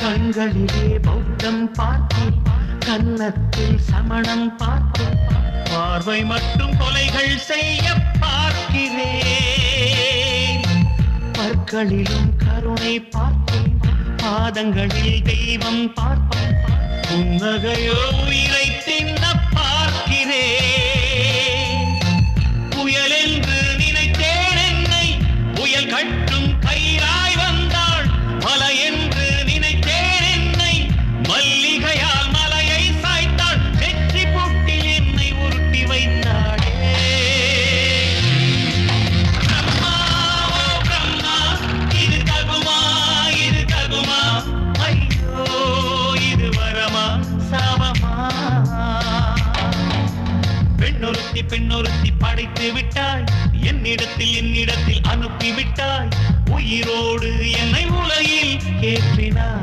கண்களிலே பௌத்தம் பார்த்தேன், கன்னத்தில் சமணம் பார்த்தேன், பார்வை மட்டும் கொலைகள் செய்ய பார்க்கிறேன். பற்களிலும் கருணை பார்த்தேன், பாதங்களில் தெய்வம் பார்த்தேன், புன்னகையோ உயிரை தின்ன பார்க்கிறேன். புயல் என்று நினைத்தேன் என்னை, புயல் கட்டும் கயிறாய் வந்தாள். மலை என்று நினைத்தேன் என்னை, மல்லிகையால் மலையை சாய்த்தாள். வெற்றி பூட்டில் என்னை உருட்டி வைத்தாளே. பிரம்மா ஓ பிரம்மா, இது தகுமா இது தகுமா? ஐயோ இது வரமா சாபமா? பெண்ணொருத்தி படைத்து விட்டாய், என்னிடத்தில் அனுப்பி விட்டாய். உயிரோடு என்னை உலகில் ஏற்றினாய்.